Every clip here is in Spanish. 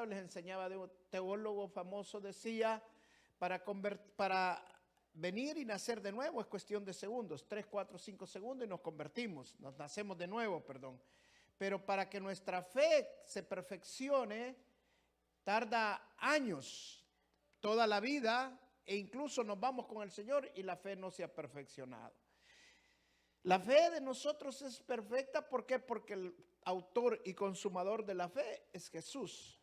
les enseñaba de un teólogo famoso, decía, para venir y nacer de nuevo es cuestión de segundos, 3, 4, 5 segundos y nos convertimos, nos nacemos de nuevo, perdón. Pero para que nuestra fe se perfeccione, tarda años, toda la vida, e incluso nos vamos con el Señor y la fe no se ha perfeccionado. La fe de nosotros es perfecta, ¿por qué? Porque el autor y consumador de la fe es Jesús.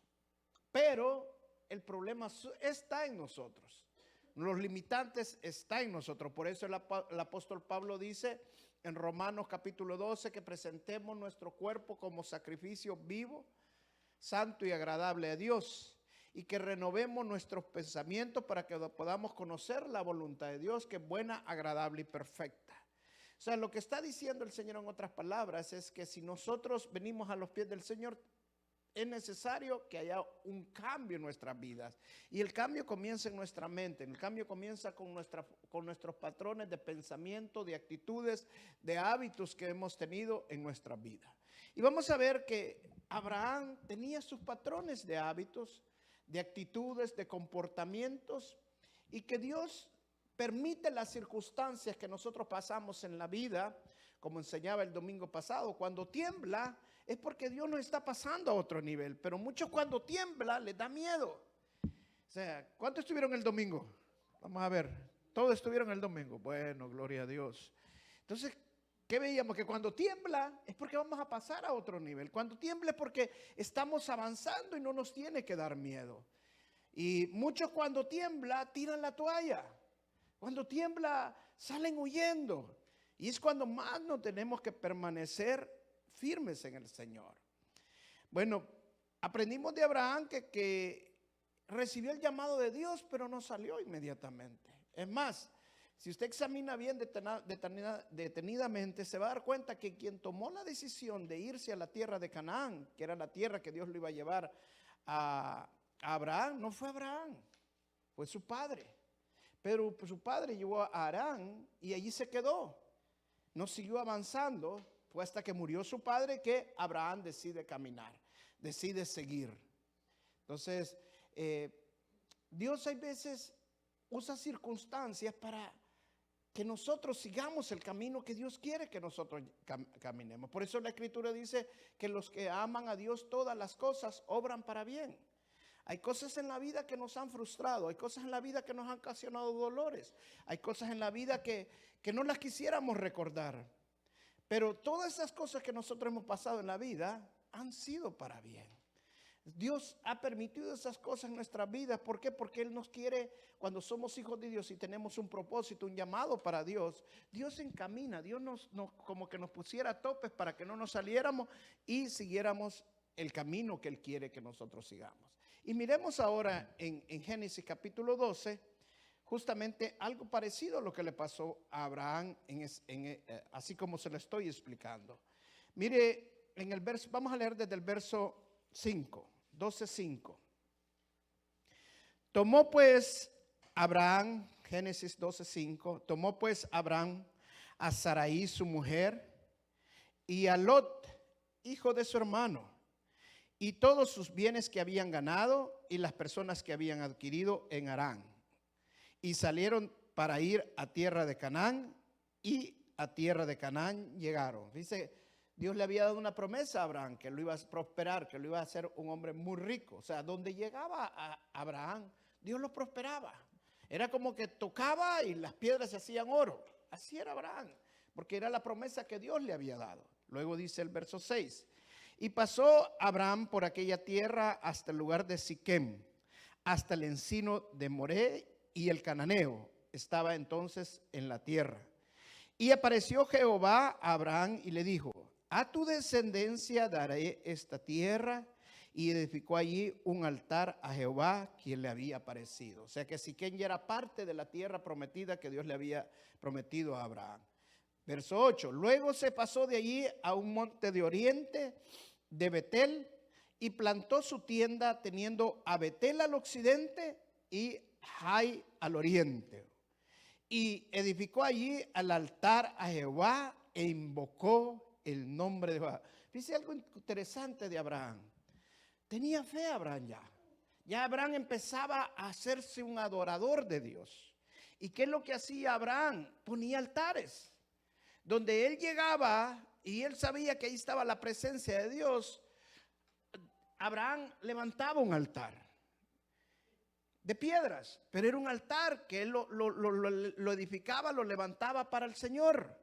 Pero el problema está en nosotros. Los limitantes están en nosotros. Por eso el apóstol Pablo dice en Romanos capítulo 12 que presentemos nuestro cuerpo como sacrificio vivo, santo y agradable a Dios, y que renovemos nuestros pensamientos para que podamos conocer la voluntad de Dios, que es buena, agradable y perfecta. O sea, lo que está diciendo el Señor en otras palabras es que si nosotros venimos a los pies del Señor, es necesario que haya un cambio en nuestras vidas. Y el cambio comienza en nuestra mente. El cambio comienza con nuestros patrones de pensamiento, de actitudes, de hábitos que hemos tenido en nuestra vida. Y vamos a ver que Abraham tenía sus patrones de hábitos, de actitudes, de comportamientos, y que Dios permite las circunstancias que nosotros pasamos en la vida, como enseñaba el domingo pasado. Cuando tiembla es porque Dios nos está pasando a otro nivel, pero muchos cuando tiembla les da miedo. O sea, ¿cuántos estuvieron el domingo? Vamos a ver, todos estuvieron el domingo. Bueno, gloria a Dios. Entonces, ¿qué veíamos? Que cuando tiembla es porque vamos a pasar a otro nivel. Cuando tiembla es porque estamos avanzando y no nos tiene que dar miedo. Y muchos cuando tiembla tiran la toalla. Cuando tiembla salen huyendo. Y es cuando más nos tenemos que permanecer firmes en el Señor. Bueno, aprendimos de Abraham que recibió el llamado de Dios, pero no salió inmediatamente. Es más, si usted examina bien detenidamente, se va a dar cuenta que quien tomó la decisión de irse a la tierra de Canaán, que era la tierra que Dios lo iba a llevar a Abraham, no fue Abraham, fue su padre. Pero su padre llevó a Harán y allí se quedó. No siguió avanzando. Fue hasta que murió su padre que Abraham decide caminar, decide seguir. Entonces, Dios hay veces usa circunstancias para que nosotros sigamos el camino que Dios quiere que nosotros caminemos. Por eso la Escritura dice que los que aman a Dios, todas las cosas obran para bien. Hay cosas en la vida que nos han frustrado, hay cosas en la vida que nos han ocasionado dolores, hay cosas en la vida que no las quisiéramos recordar. Pero todas esas cosas que nosotros hemos pasado en la vida han sido para bien. Dios ha permitido esas cosas en nuestras vidas. ¿Por qué? Porque Él nos quiere, cuando somos hijos de Dios y tenemos un propósito, un llamado para Dios, Dios encamina, Dios nos como que nos pusiera topes para que no nos saliéramos y siguiéramos el camino que Él quiere que nosotros sigamos. Y miremos ahora en Génesis capítulo 12, justamente algo parecido a lo que le pasó a Abraham, así como se lo estoy explicando. Mire, en el verso, vamos a leer desde el verso 5, 12:5. Tomó pues Abraham, Génesis 12:5, tomó pues Abraham a Sarai su mujer y a Lot, hijo de su hermano, y todos sus bienes que habían ganado y las personas que habían adquirido en Harán. Y salieron para ir a tierra de Canaán, y a tierra de Canaán llegaron. Dice, Dios le había dado una promesa a Abraham, que lo iba a prosperar, que lo iba a hacer un hombre muy rico. O sea, donde llegaba a Abraham, Dios lo prosperaba. Era como que tocaba y las piedras se hacían oro. Así era Abraham, porque era la promesa que Dios le había dado. Luego dice el verso 6. Y pasó Abraham por aquella tierra hasta el lugar de Siquem, hasta el encino de Moré, y el cananeo estaba entonces en la tierra. Y apareció Jehová a Abraham y le dijo, a tu descendencia daré esta tierra. Y edificó allí un altar a Jehová, quien le había aparecido. O sea que Siquem ya era parte de la tierra prometida que Dios le había prometido a Abraham. Verso 8, luego se pasó de allí a un monte de oriente de Betel y plantó su tienda teniendo a Betel al occidente y Jai al oriente. Y edificó allí al altar a Jehová e invocó el nombre de Jehová. Dice algo interesante de Abraham. Tenía fe Abraham ya. Ya Abraham empezaba a hacerse un adorador de Dios. ¿Y qué es lo que hacía Abraham? Ponía altares. Donde él llegaba y él sabía que ahí estaba la presencia de Dios, Abraham levantaba un altar de piedras, pero era un altar que él lo edificaba, lo levantaba para el Señor.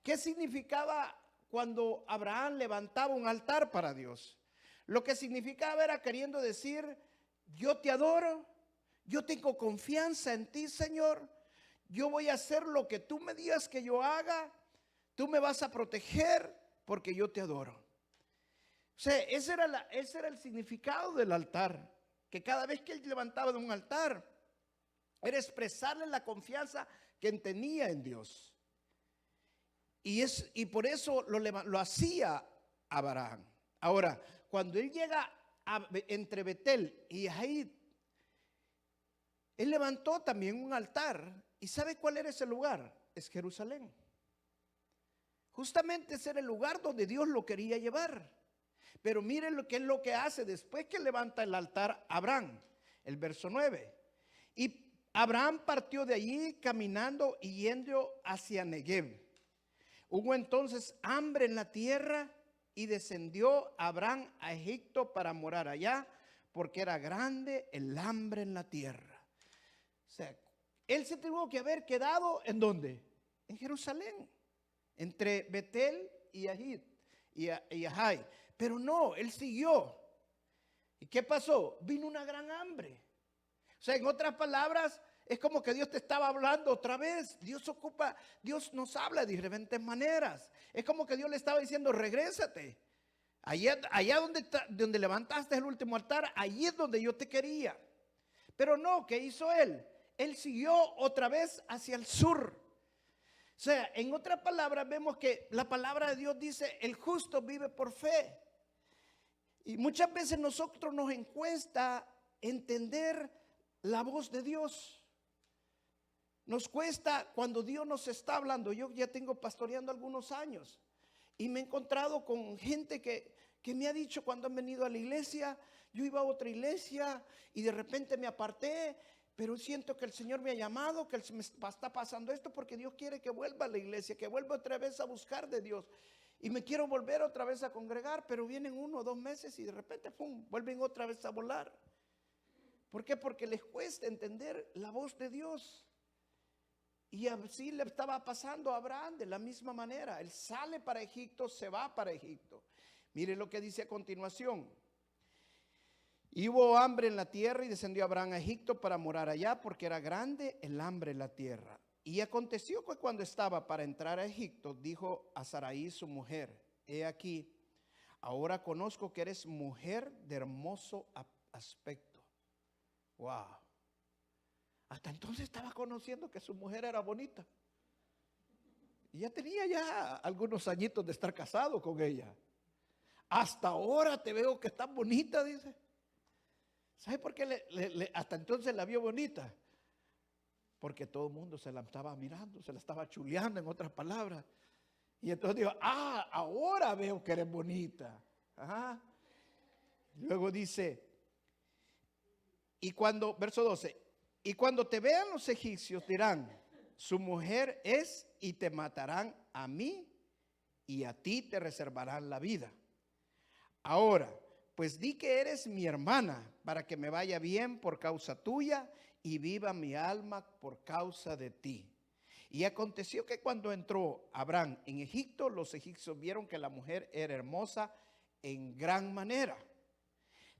¿Qué significaba cuando Abraham levantaba un altar para Dios? Lo que significaba era queriendo decir: yo te adoro, yo tengo confianza en ti, Señor, yo voy a hacer lo que tú me digas que yo haga, tú me vas a proteger porque yo te adoro. O sea, ese era el significado del altar, que cada vez que él levantaba de un altar, era expresarle la confianza que tenía en Dios. Y por eso lo hacía Abraham. Ahora, cuando él llega entre Betel y Ahí, él levantó también un altar. ¿Y sabe cuál era ese lugar? Es Jerusalén. Justamente ese era el lugar donde Dios lo quería llevar. Pero miren lo que es lo que hace después que levanta el altar Abraham. El verso 9. Y Abraham partió de allí caminando y yendo hacia Negev. Hubo entonces hambre en la tierra y descendió Abraham a Egipto para morar allá, porque era grande el hambre en la tierra. O sea, él se tuvo que haber quedado ¿en dónde? En Jerusalén, entre Betel y Ahai. Pero no, él siguió. ¿Y qué pasó? Vino una gran hambre. O sea, en otras palabras, es como que Dios te estaba hablando otra vez. Dios nos habla de diferentes maneras. Es como que Dios le estaba diciendo: regrésate. Allá donde levantaste el último altar, allí es donde yo te quería. Pero no, ¿qué hizo él? Él siguió otra vez hacia el sur. O sea, en otras palabras, vemos que la palabra de Dios dice: el justo vive por fe. Y muchas veces nosotros nos cuesta entender la voz de Dios. Nos cuesta cuando Dios nos está hablando. Yo ya tengo pastoreando algunos años y me he encontrado con gente que me ha dicho cuando han venido a la iglesia: yo iba a otra iglesia y de repente me aparté, pero siento que el Señor me ha llamado, que me está pasando esto porque Dios quiere que vuelva a la iglesia, que vuelva otra vez a buscar de Dios. Y me quiero volver otra vez a congregar, pero vienen 1 o 2 meses y de repente, ¡pum!, vuelven otra vez a volar. ¿Por qué? Porque les cuesta entender la voz de Dios. Y así le estaba pasando a Abraham de la misma manera. Él sale para Egipto, se va para Egipto. Mire lo que dice a continuación. Y hubo hambre en la tierra y descendió Abraham a Egipto para morar allá, porque era grande el hambre en la tierra. Y aconteció que cuando estaba para entrar a Egipto, dijo a Sarai su mujer: he aquí, ahora conozco que eres mujer de hermoso aspecto. Wow. Hasta entonces estaba conociendo que su mujer era bonita. Y ya tenía ya algunos añitos de estar casado con ella. Hasta ahora te veo que estás bonita, dice. ¿Sabe por qué hasta entonces la vio bonita? Porque todo el mundo se la estaba mirando, se la estaba chuleando, en otras palabras. Y entonces dijo: ahora veo que eres bonita. Ajá. Luego dice, verso 12, y cuando te vean los egipcios dirán: su mujer es, y te matarán a mí, y a ti te reservarán la vida. Ahora, pues di que eres mi hermana, para que me vaya bien por causa tuya, y viva mi alma por causa de ti. Y aconteció que cuando entró Abraham en Egipto, los egipcios vieron que la mujer era hermosa en gran manera.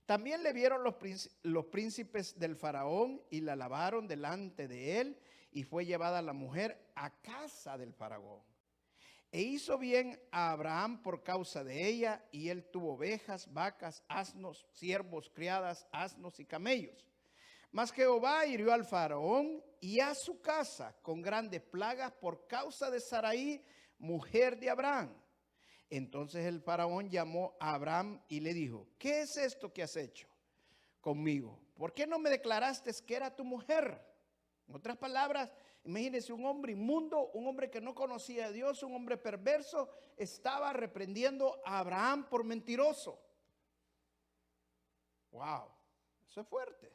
También le vieron los príncipes del faraón y la alabaron delante de él, y fue llevada la mujer a casa del faraón. E hizo bien a Abraham por causa de ella, y él tuvo ovejas, vacas, asnos, siervos, criadas, asnos y camellos. Mas Jehová hirió al faraón y a su casa con grandes plagas por causa de Sarai, mujer de Abraham. Entonces el faraón llamó a Abraham y le dijo: ¿qué es esto que has hecho conmigo? ¿Por qué no me declaraste que era tu mujer? En otras palabras, imagínense un hombre inmundo, un hombre que no conocía a Dios, un hombre perverso, estaba reprendiendo a Abraham por mentiroso. Wow, eso es fuerte.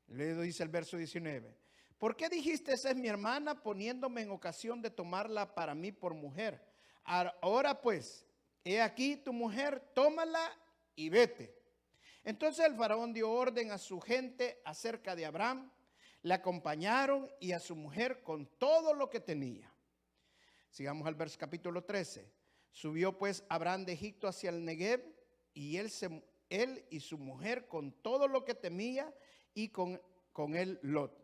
Luego dice el verso 19. ¿Por qué dijiste, esa es mi hermana, poniéndome en ocasión de tomarla para mí por mujer? Ahora pues, he aquí tu mujer, tómala y vete. Entonces el faraón dio orden a su gente acerca de Abraham. Le acompañaron y a su mujer con todo lo que tenía. Sigamos al verso capítulo 13. Subió pues Abraham de Egipto hacia el Negev, y él y su mujer con todo lo que temía, y con él Lot.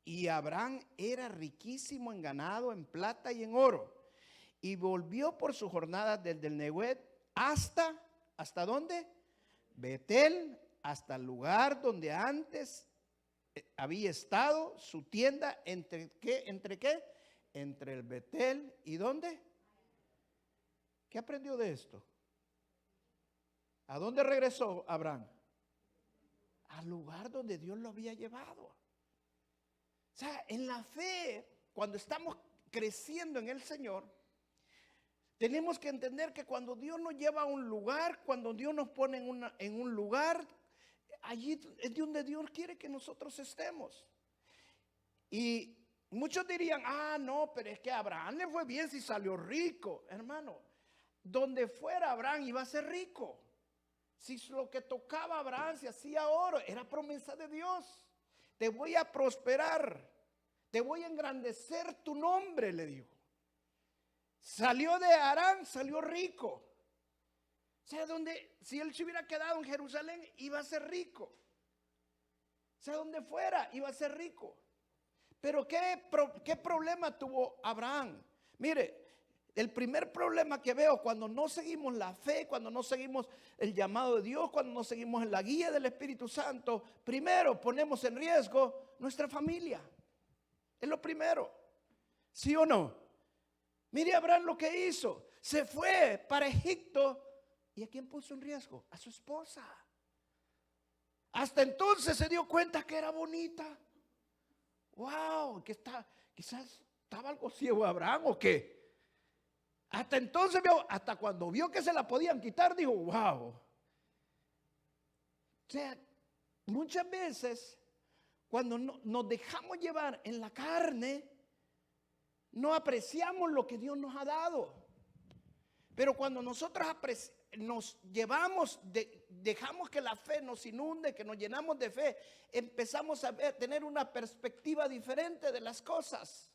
Y Abraham era riquísimo en ganado, en plata y en oro. Y volvió por sus jornadas desde el Negev ¿hasta dónde? Betel, hasta el lugar donde antes había estado su tienda. ¿Entre qué? Entre el Betel y ¿dónde? ¿Qué aprendió de esto? ¿A dónde regresó Abraham? Al lugar donde Dios lo había llevado. O sea, en la fe, cuando estamos creciendo en el Señor, tenemos que entender que cuando Dios nos lleva a un lugar, cuando Dios nos pone en un lugar, allí es donde Dios quiere que nosotros estemos. Y muchos dirían, no, pero es que a Abraham le fue bien si salió rico. Hermano, donde fuera Abraham iba a ser rico. Si lo que tocaba a Abraham se hacía oro, era promesa de Dios. Te voy a prosperar, te voy a engrandecer tu nombre, le dijo. Salió de Harán, salió rico. O sea, si él se hubiera quedado en Jerusalén, iba a ser rico. O sea, donde fuera, iba a ser rico. Pero ¿qué problema tuvo Abraham? Mire, el primer problema que veo cuando no seguimos la fe, cuando no seguimos el llamado de Dios, cuando no seguimos la guía del Espíritu Santo, primero ponemos en riesgo nuestra familia. Es lo primero. ¿Sí o no? Mire Abraham lo que hizo. Se fue para Egipto. ¿Y a quién puso en riesgo? A su esposa. Hasta entonces se dio cuenta que era bonita. Wow, quizás estaba algo ciego Abraham o qué. Hasta entonces hasta cuando vio que se la podían quitar, dijo, wow. O sea, muchas veces cuando nos dejamos llevar en la carne, no apreciamos lo que Dios nos ha dado. Pero cuando nosotros nos llevamos, dejamos que la fe nos inunde, que nos llenamos de fe, empezamos a tener una perspectiva diferente de las cosas.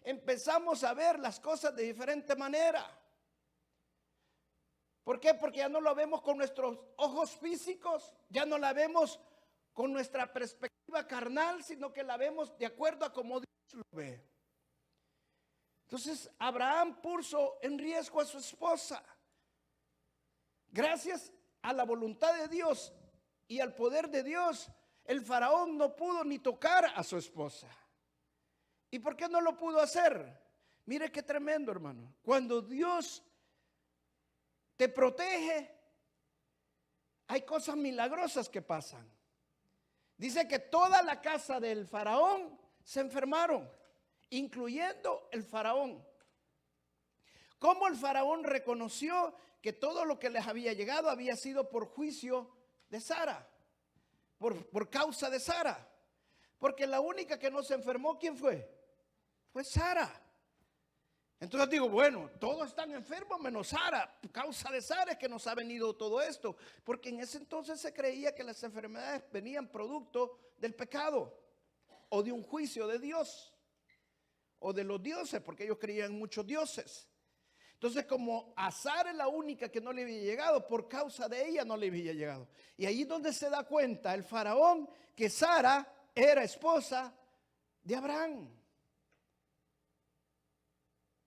Empezamos a ver las cosas de diferente manera. ¿Por qué? Porque ya no lo vemos con nuestros ojos físicos, ya no la vemos con nuestra perspectiva carnal, sino que la vemos de acuerdo a cómo Dios lo ve. Entonces Abraham puso en riesgo a su esposa. Gracias a la voluntad de Dios y al poder de Dios, el faraón no pudo ni tocar a su esposa. ¿Y por qué no lo pudo hacer? Mire qué tremendo, hermano. Cuando Dios te protege, hay cosas milagrosas que pasan. Dice que toda la casa del faraón se enfermaron, incluyendo el faraón. ¿Cómo el faraón reconoció que todo lo que les había llegado había sido por juicio de Sara? Por causa de Sara. Porque la única que no se enfermó, ¿quién fue? Fue Sara. Entonces digo, bueno, todos están enfermos menos Sara. Por causa de Sara es que nos ha venido todo esto. Porque en ese entonces se creía que las enfermedades venían producto del pecado o de un juicio de Dios o de los dioses, porque ellos creían en muchos dioses. Entonces, como a Sara es la única que no le había llegado, por causa de ella no le había llegado. Y ahí es donde se da cuenta el faraón que Sara era esposa de Abraham.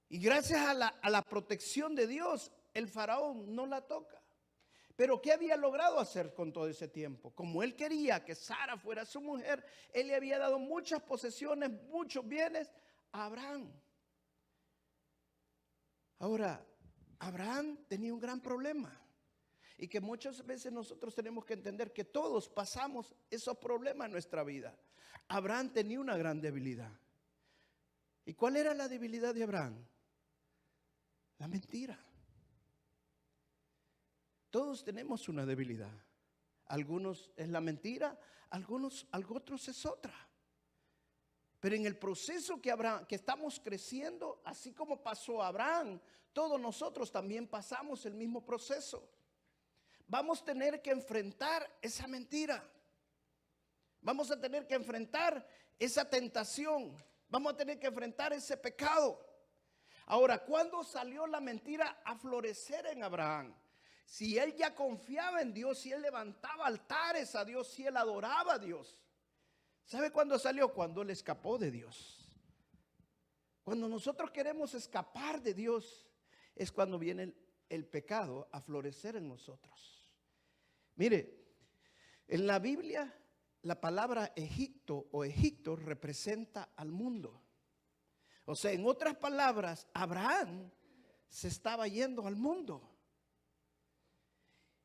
Y gracias a la protección de Dios, el faraón no la toca. Pero ¿qué había logrado hacer con todo ese tiempo? Como él quería que Sara fuera su mujer, él le había dado muchas posesiones, muchos bienes a Abraham. Ahora, Abraham tenía un gran problema. Y que muchas veces nosotros tenemos que entender que todos pasamos esos problemas en nuestra vida. Abraham tenía una gran debilidad. ¿Y cuál era la debilidad de Abraham? La mentira. Todos tenemos una debilidad. Algunos es la mentira, otros es otra. Pero en el proceso que estamos creciendo, así como pasó Abraham, todos nosotros también pasamos el mismo proceso. Vamos a tener que enfrentar esa mentira. Vamos a tener que enfrentar esa tentación. Vamos a tener que enfrentar ese pecado. Ahora, ¿cuándo salió la mentira a florecer en Abraham? Si él ya confiaba en Dios, si él levantaba altares a Dios, si él adoraba a Dios. ¿Sabe cuándo salió? Cuando él escapó de Dios. Cuando nosotros queremos escapar de Dios, es cuando viene el pecado a florecer en nosotros. Mire, en la Biblia la palabra Egipto o Egipto representa al mundo. O sea, en otras palabras, Abraham se estaba yendo al mundo.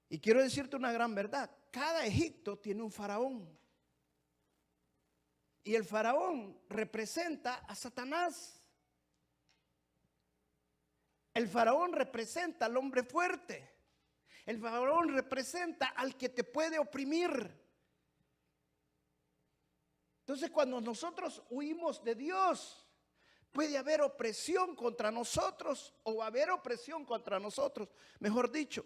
Y quiero decirte una gran verdad. Cada Egipto tiene un faraón. Y el faraón representa a Satanás. El faraón representa al hombre fuerte. El faraón representa al que te puede oprimir. Entonces, cuando nosotros huimos de Dios, puede haber opresión contra nosotros o va a haber opresión contra nosotros, mejor dicho.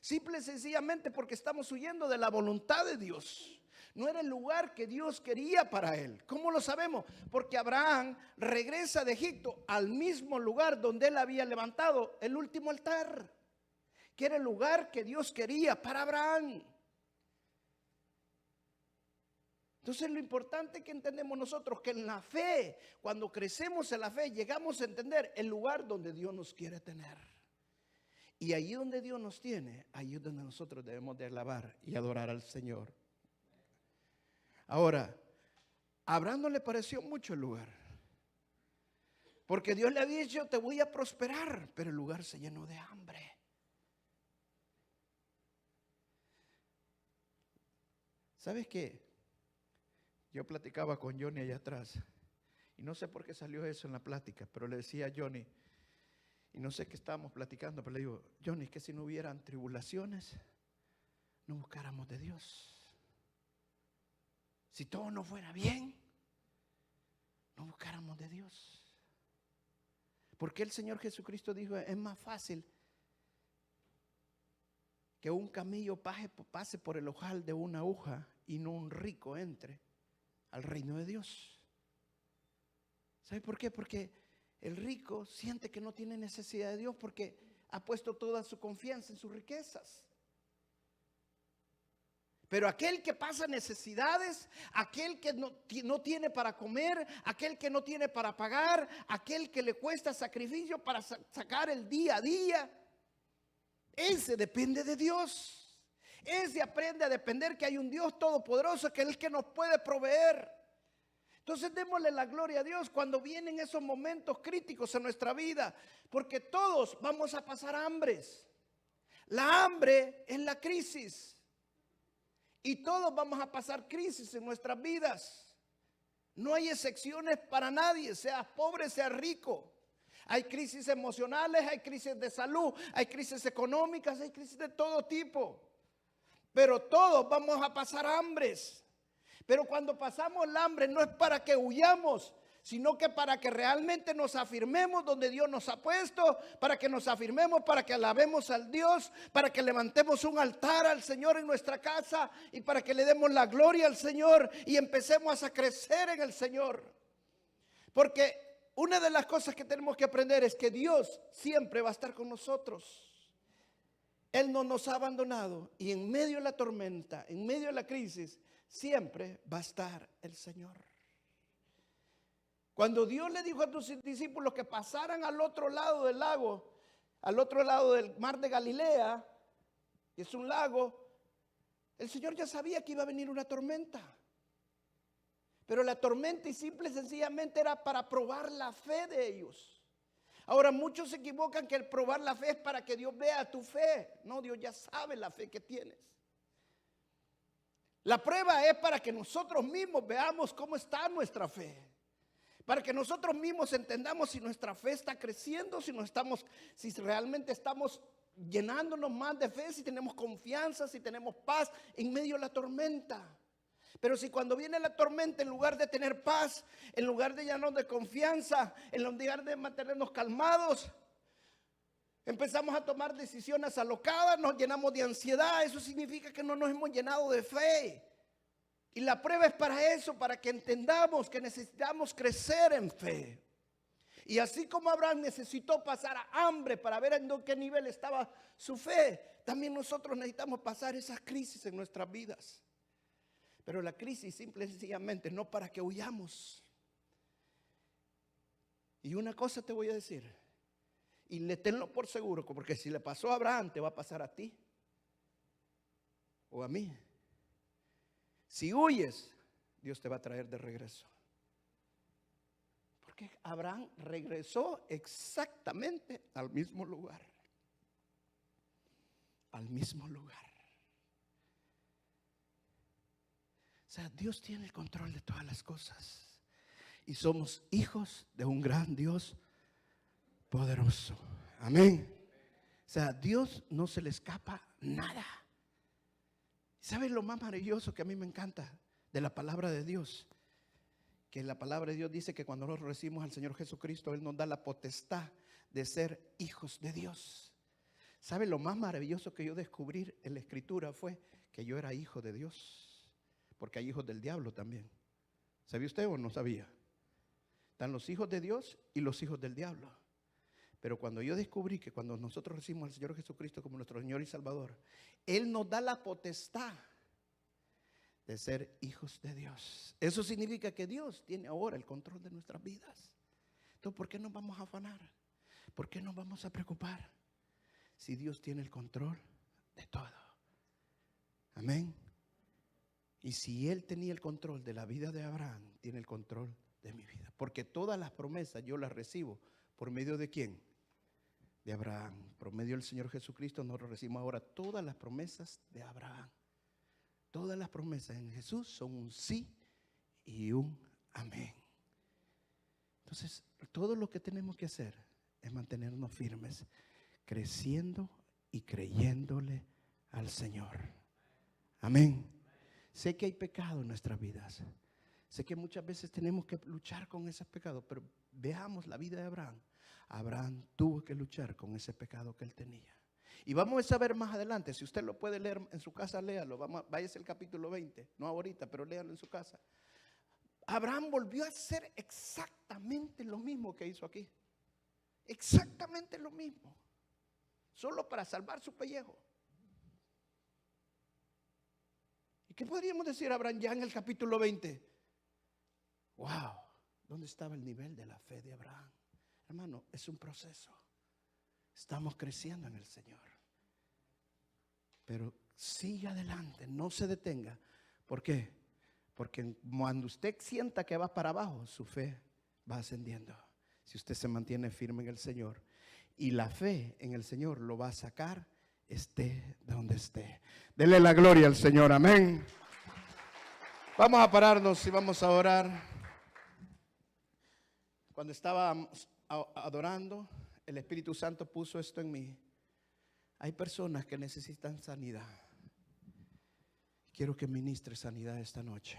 Simple y sencillamente porque estamos huyendo de la voluntad de Dios. No era el lugar que Dios quería para él. ¿Cómo lo sabemos? Porque Abraham regresa de Egipto al mismo lugar donde él había levantado el último altar, que era el lugar que Dios quería para Abraham. Entonces lo importante que entendemos nosotros, que en la fe, cuando crecemos en la fe, llegamos a entender el lugar donde Dios nos quiere tener. Y allí donde Dios nos tiene, ahí es donde nosotros debemos de alabar y adorar al Señor. Ahora, a Abraham no le pareció mucho el lugar, porque Dios le había dicho, te voy a prosperar, pero el lugar se llenó de hambre. ¿Sabes qué? Yo platicaba con Johnny allá atrás, y no sé por qué salió eso en la plática, pero le decía a Johnny, y no sé qué estábamos platicando, pero le digo, Johnny, que si no hubieran tribulaciones, no buscáramos de Dios. Si todo no fuera bien, no buscáramos de Dios. Porque el Señor Jesucristo dijo, es más fácil que un camello pase por el ojal de una aguja y no un rico entre al reino de Dios. ¿Sabe por qué? Porque el rico siente que no tiene necesidad de Dios porque ha puesto toda su confianza en sus riquezas. Pero aquel que pasa necesidades, aquel que no tiene para comer, aquel que no tiene para pagar, aquel que le cuesta sacrificio para sacar el día a día, ese depende de Dios. Ese aprende a depender que hay un Dios todopoderoso, que es el que nos puede proveer. Entonces démosle la gloria a Dios cuando vienen esos momentos críticos en nuestra vida, porque todos vamos a pasar hambres. La hambre es la crisis. Y todos vamos a pasar crisis en nuestras vidas. No hay excepciones para nadie, seas pobre, seas rico. Hay crisis emocionales, hay crisis de salud, hay crisis económicas, hay crisis de todo tipo. Pero todos vamos a pasar hambres. Pero cuando pasamos el hambre no es para que huyamos, sino que para que realmente nos afirmemos donde Dios nos ha puesto, para que nos afirmemos, para que alabemos al Dios, para que levantemos un altar al Señor en nuestra casa y para que le demos la gloria al Señor y empecemos a crecer en el Señor. Porque una de las cosas que tenemos que aprender es que Dios siempre va a estar con nosotros. Él no nos ha abandonado y en medio de la tormenta, en medio de la crisis, siempre va a estar el Señor. Cuando Dios le dijo a tus discípulos que pasaran al otro lado del lago, al otro lado del mar de Galilea, que es un lago, el Señor ya sabía que iba a venir una tormenta. Pero la tormenta y simple y sencillamente era para probar la fe de ellos. Ahora muchos se equivocan que el probar la fe es para que Dios vea tu fe. No, Dios ya sabe la fe que tienes. La prueba es para que nosotros mismos veamos cómo está nuestra fe. Para que nosotros mismos entendamos si nuestra fe está creciendo, si realmente estamos llenándonos más de fe, si tenemos confianza, si tenemos paz en medio de la tormenta. Pero si cuando viene la tormenta, en lugar de tener paz, en lugar de llenarnos de confianza, en lugar de mantenernos calmados, empezamos a tomar decisiones alocadas, nos llenamos de ansiedad, eso significa que no nos hemos llenado de fe. Y la prueba es para eso, para que entendamos que necesitamos crecer en fe. Y así como Abraham necesitó pasar hambre para ver en qué nivel estaba su fe, también nosotros necesitamos pasar esas crisis en nuestras vidas. Pero la crisis simple y sencillamente no para que huyamos. Y una cosa te voy a decir, y le tenlo por seguro, porque si le pasó a Abraham, te va a pasar a ti o a mí. Si huyes, Dios te va a traer de regreso. Porque Abraham regresó exactamente al mismo lugar. Al mismo lugar. O sea, Dios tiene el control de todas las cosas. Y somos hijos de un gran Dios poderoso. Amén. O sea, a Dios no se le escapa nada. ¿Sabes lo más maravilloso que a mí me encanta de la palabra de Dios? Que la palabra de Dios dice que cuando nosotros recibimos al Señor Jesucristo, Él nos da la potestad de ser hijos de Dios. ¿Sabe lo más maravilloso que yo descubrí en la Escritura? Fue que yo era hijo de Dios. Porque hay hijos del diablo también. ¿Sabía usted o no sabía? Están los hijos de Dios y los hijos del diablo. Pero cuando yo descubrí que cuando nosotros recibimos al Señor Jesucristo como nuestro Señor y Salvador, Él nos da la potestad de ser hijos de Dios. Eso significa que Dios tiene ahora el control de nuestras vidas. Entonces, ¿por qué nos vamos a afanar? ¿Por qué nos vamos a preocupar? Si Dios tiene el control de todo. Amén. Y si Él tenía el control de la vida de Abraham, tiene el control de mi vida. Porque todas las promesas yo las recibo por medio de ¿quién? De Abraham. Por medio del Señor Jesucristo nosotros recibimos ahora todas las promesas de Abraham. Todas las promesas en Jesús son un sí y un amén. Entonces, todo lo que tenemos que hacer es mantenernos firmes, creciendo y creyéndole al Señor. Amén. Sé que hay pecado en nuestras vidas. Sé que muchas veces tenemos que luchar con esos pecados, pero veamos la vida de Abraham. Abraham tuvo que luchar con ese pecado que él tenía. Y vamos a ver más adelante, si usted lo puede leer en su casa, léalo. Váyase al capítulo 20, no ahorita, pero léalo en su casa. Abraham volvió a hacer exactamente lo mismo que hizo aquí. Exactamente lo mismo. Solo para salvar su pellejo. ¿Y qué podríamos decir a Abraham ya en el capítulo 20? Wow, ¿dónde estaba el nivel de la fe de Abraham? Hermano, es un proceso. Estamos creciendo en el Señor. Pero siga adelante, no se detenga. ¿Por qué? Porque cuando usted sienta que va para abajo, su fe va ascendiendo. Si usted se mantiene firme en el Señor. Y la fe en el Señor lo va a sacar, esté donde esté. Dele la gloria al Señor, amén. Vamos a pararnos y vamos a orar. Cuando estábamos adorando, el Espíritu Santo puso esto en mí. Hay personas que necesitan sanidad. Quiero que ministre sanidad esta noche.